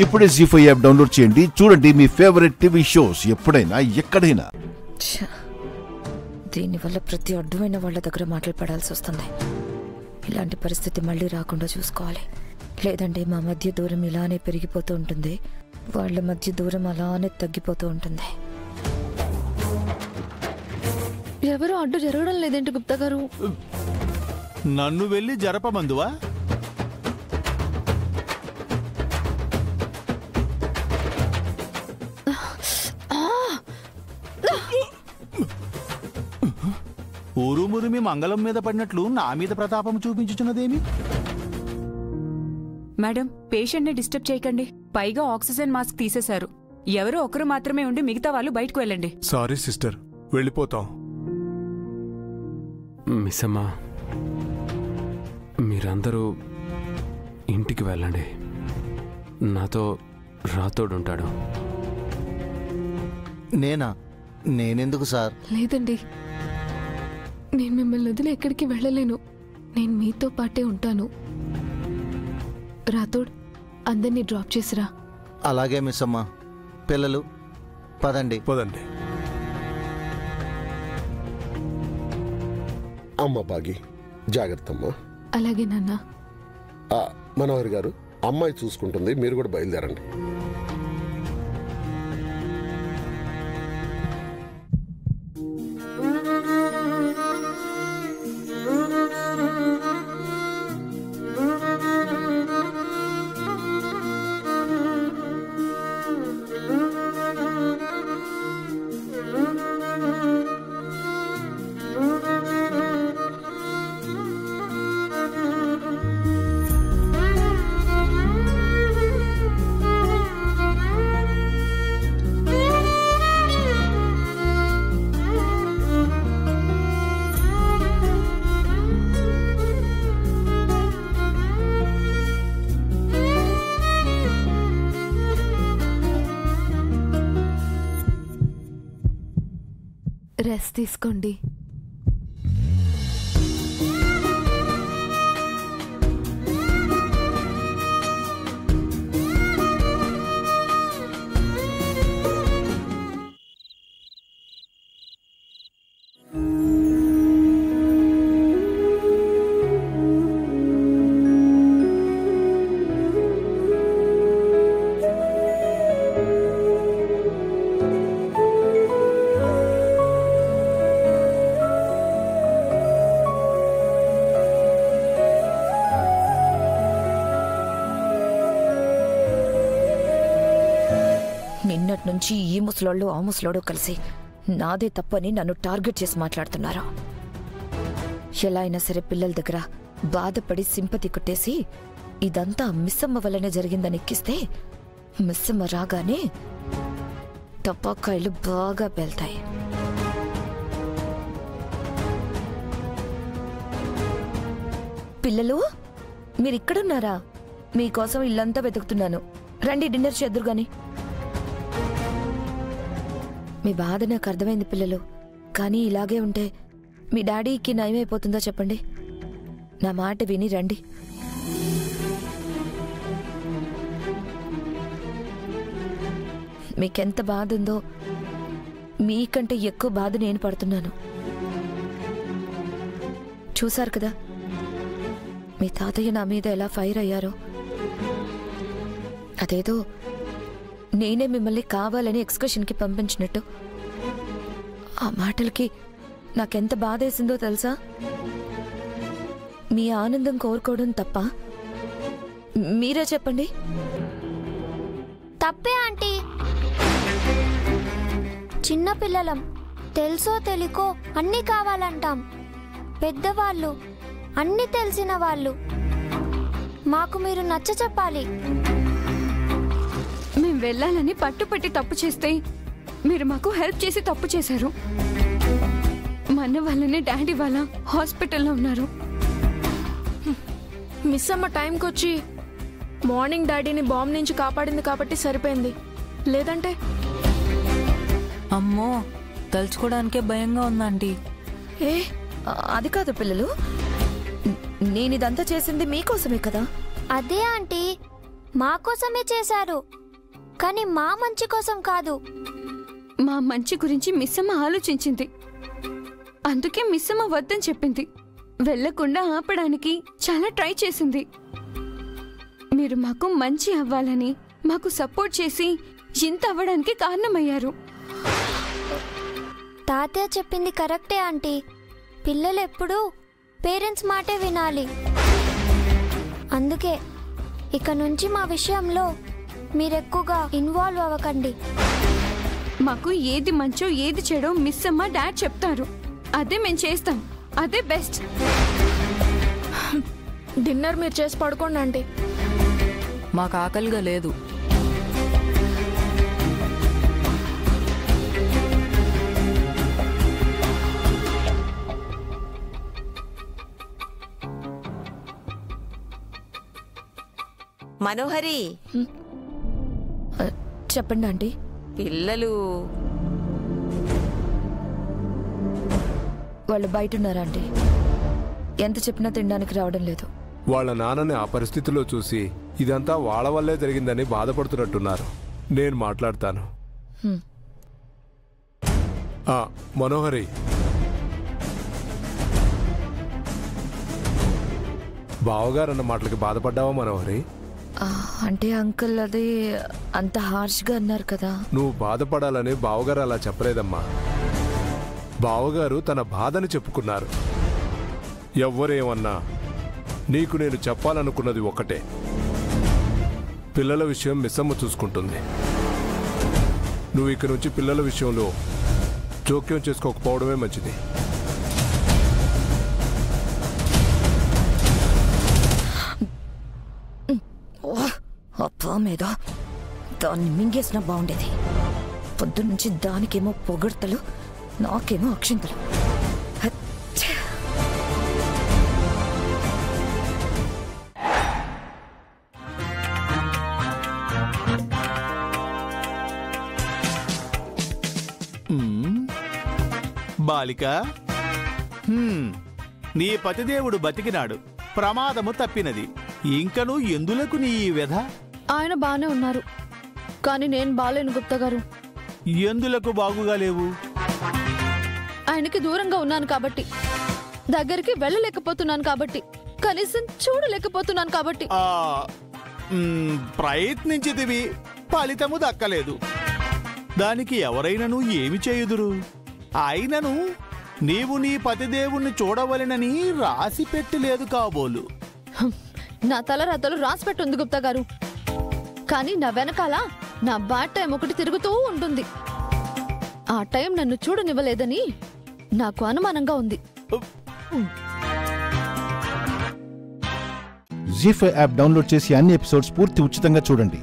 ఇప్పుడే జీ5 app download చేయండి. చూడండి మీ ఫేవరెట్ టీవీ షోస్ ఎప్పుడైనా ఎక్కడైనా. దీనివల్ల ప్రతి అడ్డుమైన వాళ్ళ దగ్గర మాటలు పడాల్సి వస్తుంది. ఇలాంటి పరిస్థితి మళ్ళీ రాకుండా చూసుకోవాలి. లేదంటే మా మధ్య దూరం ఇలానే పెరిగిపోతూ ఉంటుంది, వాళ్ళ మధ్య దూరం అలానే తగ్గిపోతూ ఉంటుంది. ఎవరు అడ్డు జరగడం లేదేంటి గుప్తా గారు? నన్ను వెళ్ళి జరపమందువా? ఊరుమురిమి మంగళం మీద పడినట్లు నా మీద ప్రతాపం చూపించుచున్నదేమి? మేడం, పేషెంట్ ని డిస్టర్బ్ చేయకండి. పైగా ఆక్సిజన్ మాస్క్ తీసేశారు. ఎవరో ఒకరు మాత్రమే ఉండి మిగతా వాళ్ళు బయటకు వెళ్ళండి. సారీ సిస్టర్, వెళ్ళిపోతాం. మిస్ అమ్మా, మీరందరూ ఇంటికి వెళ్ళండి. నాతో రాతోడుంటాడు. నేనెందుకు సార్? లేదండి, నేను మిమ్మల్ని వదిలి ఎక్కడికి వెళ్ళలేను. నేను మీతో పాటే ఉంటాను. రాతోడ్, అందరినీ డ్రాప్ చేసిరా. అలాగే మిస్ అమ్మా. పిల్లలు పదండి. అమ్మ బాగి, జాగ్రత్త అమ్మా. అలాగే నాన్న. మనోహర్ గారు, అమ్మాయి చూసుకుంటుంది, మీరు కూడా బయలుదేరండి. రెస్ట్ తీసుకోండి. నిన్నటి నుంచి ఈ ముసలోళ్ళు ఆ ముసలోడు కలిసి నాదే తప్పని నన్ను టార్గెట్ చేసి మాట్లాడుతున్నారు. ఎలా అయినా సరే పిల్లల దగ్గర బాధపడి సింపతి కొట్టేసి ఇదంతా మిస్సమ్మ వల్లనే జరిగిందని ఎక్కిస్తే మిస్సమ్మ రాగానే టపాకాయలు బాగా పేల్తాయి. పిల్లలు, మీరిక్కడున్నారా? మీకోసం ఇల్లంతా వెతుకుతున్నాను. రండి, డిన్నర్ చేద్దురు గాని. మీ బాధ నాకు అర్థమైంది పిల్లలు, కానీ ఇలాగే ఉంటే మీ డాడీకి నయమైపోతుందో చెప్పండి. నా మాట విని రండి. మీకెంత బాధ ఉందో మీకంటే ఎక్కువ బాధ నేను పడుతున్నాను. చూశారు కదా మీ తాతయ్య నా మీద ఎలా ఫైర్ అయ్యారో. అదేదో నేనే మిమ్మల్ని కావాలని ఎక్స్కర్షన్కి పంపించినట్టు. ఆ మాటలకి నాకెంత బాధేసిందో తెలుసా? మీ ఆనందం కోరుకోవడం తప్ప? మీరే చెప్పండి. తప్పే ఆంటీ. చిన్నపిల్లలం, తెలుసో తెలికో అన్నీ కావాలంటాం. పెద్దవాళ్ళు, అన్నీ తెలిసిన వాళ్ళు, మాకు మీరు నచ్చ చెప్పాలి. మేము వెళ్ళాలని పట్టుపట్టి తప్పు చేస్తే మీరు మాకు హెల్ప్ చేసి తప్పు చేశారు. మన వల్లనే డాడీ వాళ్ళ హాస్పిటల్లో ఉన్నారు. మిస్ అమ్మ టైంకి వచ్చి మార్నింగ్ డాడీని బాంబు నుంచి కాపాడింది కాబట్టి సరిపోయింది. లేదంటే అమ్మో, తలుచుకోవడానికే భయంగా ఉందంటీ. అది కాదు పిల్లలు, నేనిదంతా చేసింది మీకోసమే కదా. అదే ఆంటీ, మా కోసమే చేశారు, కానీ మా మంచి కోసం కాదు. మా మంచి గురించి మిస్సమ్మ ఆలోచించింది, అందుకే మిస్సమ్మ వద్దని చెప్పింది. వెళ్లకుండా ఆపడానికి చాలా ట్రై చేసింది. మీరు మాకు మంచి అవ్వాలని మాకు సపోర్ట్ చేసి ఇంత అవ్వడానికి కారణమయ్యారు. తాతయ్య చెప్పింది కరెక్టే ఆంటీ. పిల్లలు ఎప్పుడూ పేరెంట్స్ మాటే వినాలి. అందుకే ఇక నుంచి మా విషయంలో మీరెక్కువగా ఇన్వాల్వ్ అవ్వకండి. మాకు ఏది మంచో ఏది చెడో మిస్సమ్మ డాడ్ చెప్తారు, అదే మేము చేస్తాం. అదే బెస్ట్. డిన్నర్ మీరు చేసి పడుకోండి ఆంటీ. మాకు ఆకలిగా లేదు. మనోహరి, చెప్పండి ఆంటీ. పిల్లలు వాళ్ళు బయట ఉన్నారా ఆంటీ? ఎంత చెప్పినా తినడానికి రావడం లేదు. వాళ్ళ నాన్నని ఆ పరిస్థితిలో చూసి ఇదంతా వాళ్ళ వల్లే జరిగిందని బాధపడుతున్నట్టున్నారు. నేను మాట్లాడతాను. మనోహరి, బావగారు అన్న మాటలకి బాధపడ్డావా మనోహరి? అంటే అంకుల్ అది అంత హార్ష్గా అన్నారు కదా. నువ్వు బాధపడాలని బావగారు అలా చెప్పలేదమ్మా. బావగారు తన బాధని చెప్పుకున్నారు. ఎవ్వరేమన్నా నీకు నేను చెప్పాలనుకున్నది ఒకటే, పిల్లల విషయం మిస్సమ్మ చూసుకుంటుంది. నువ్వు ఇక నుంచి పిల్లల విషయంలో జోక్యం చేసుకోకపోవడమే మంచిది. అప్పా మీద దాన్ని మింగేసినా బాగుండేది. పొద్దున్నుంచి దానికేమో పొగడ్తలు, నాకేమో అక్షింతలు. బాలిక, నీ పతిదేవుడు బతికినాడు, ప్రమాదము తప్పినది. ఇంకను ఎందులకు నీ వ్యధ? ఆయన బానే ఉన్నారు, కానీ నేను బాలేను గుప్తా గారు. ఎందులకు బాగుగా లేవు? ఆయనకి దూరంగా ఉన్నాను కాబట్టి, దగ్గరికి వెళ్ళలేకపోతున్నాను కాబట్టి, కనీసం చూడలేకపోతున్నాను కాబట్టి. ప్రయత్నించితివి, ఫలితము దక్కలేదు. దానికి ఎవరైనను ఏమి చేయుదురు? అయినను నీవు నీ పతిదేవుణ్ణి చూడవలెనని రాసి పెట్టలేదు కాబోలు. నా తలరాతలు రాసిపెట్టుంది గుప్తా గారు, కానీ నా వెనకాల నా బ్యాడ్ టైం ఒకటి తిరుగుతూ ఉంటుంది. ఆ టైం నన్ను చూడనివ్వలేదని నాకు అనుమానంగా ఉంది. జీ5 యాప్ డౌన్లోడ్ చేసి అన్ని ఎపిసోడ్స్ పూర్తి ఉచితంగా చూడండి.